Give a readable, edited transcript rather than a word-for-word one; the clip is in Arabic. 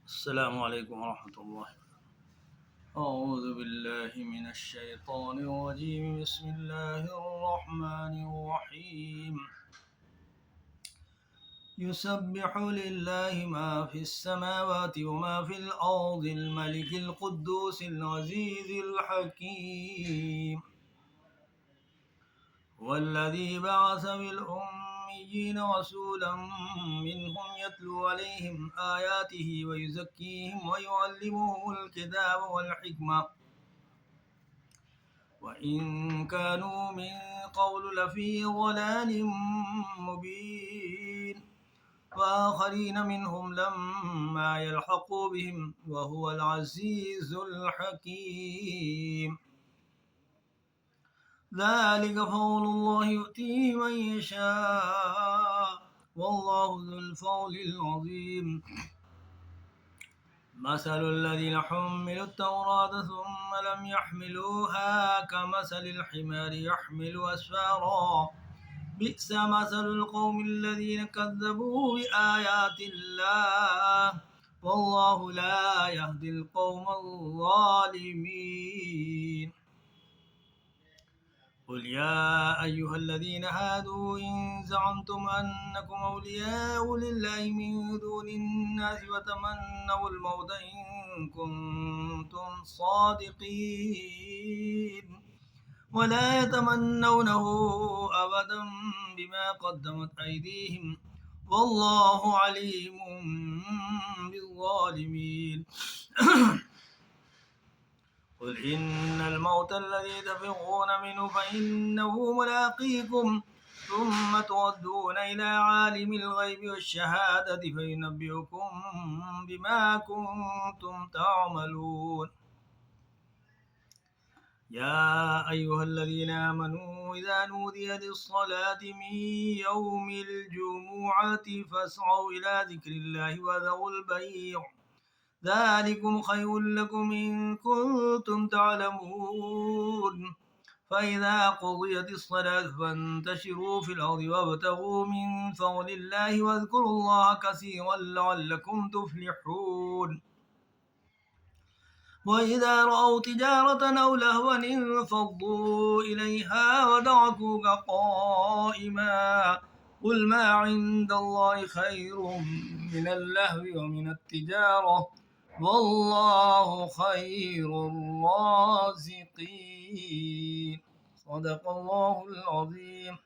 السلام عليكم ورحمة الله. أعوذ بالله من الشيطان الرجيم. بسم الله الرحمن الرحيم. يسبح لله ما في السماوات وما في الأرض الملك القدوس العزيز الحكيم. والذي بعث بالأميين رسولا منهم يتلو عليهم آياته ويزكيهم ويعلمهم الكتاب والحكمة وإن كانوا من قبل لفي ضلال مبين وآخرين منهم لما يلحقوا بهم وهو العزيز الحكيم. ذلك فضل الله يؤتيه من يشاء والله ذو الفضل العظيم. مثل الذين حملوا التوراة ثم لم يحملوها كمثل الحمار يحمل أسفارا بئس مثل القوم الذين كذبوا بآيات الله والله لا يهدي القوم الظالمين. قل يا أيها الذين هادوا إن زعمتم أنكم أولياء لله من دون الناس وتمنوا الموت إن كنتم صادقين ولا يتمنونه أبدا بما قدمت أيديهم والله عليم بالظالمين. قل إن الموت الذي تفرون منه فإنه ملاقيكم ثم تردون إلى عالم الغيب والشهادة فينبئكم بما كنتم تعملون. يا أيها الذين آمنوا إذا نودي للصلاة من يوم الجمعة فاسعوا إلى ذكر الله وذروا البيع ذلكم خير لكم إن كنتم تعلمون. فإذا قضيت الصلاة فانتشروا في الأرض وابتغوا من فضل الله واذكروا الله كثيرا لعلكم تفلحون. وإذا رأوا تجارة أو لهوا انفضوا إليها وتركوك قائما قل ما عند الله خير من اللهو ومن التجارة والله خير الرازقين. صدق الله العظيم.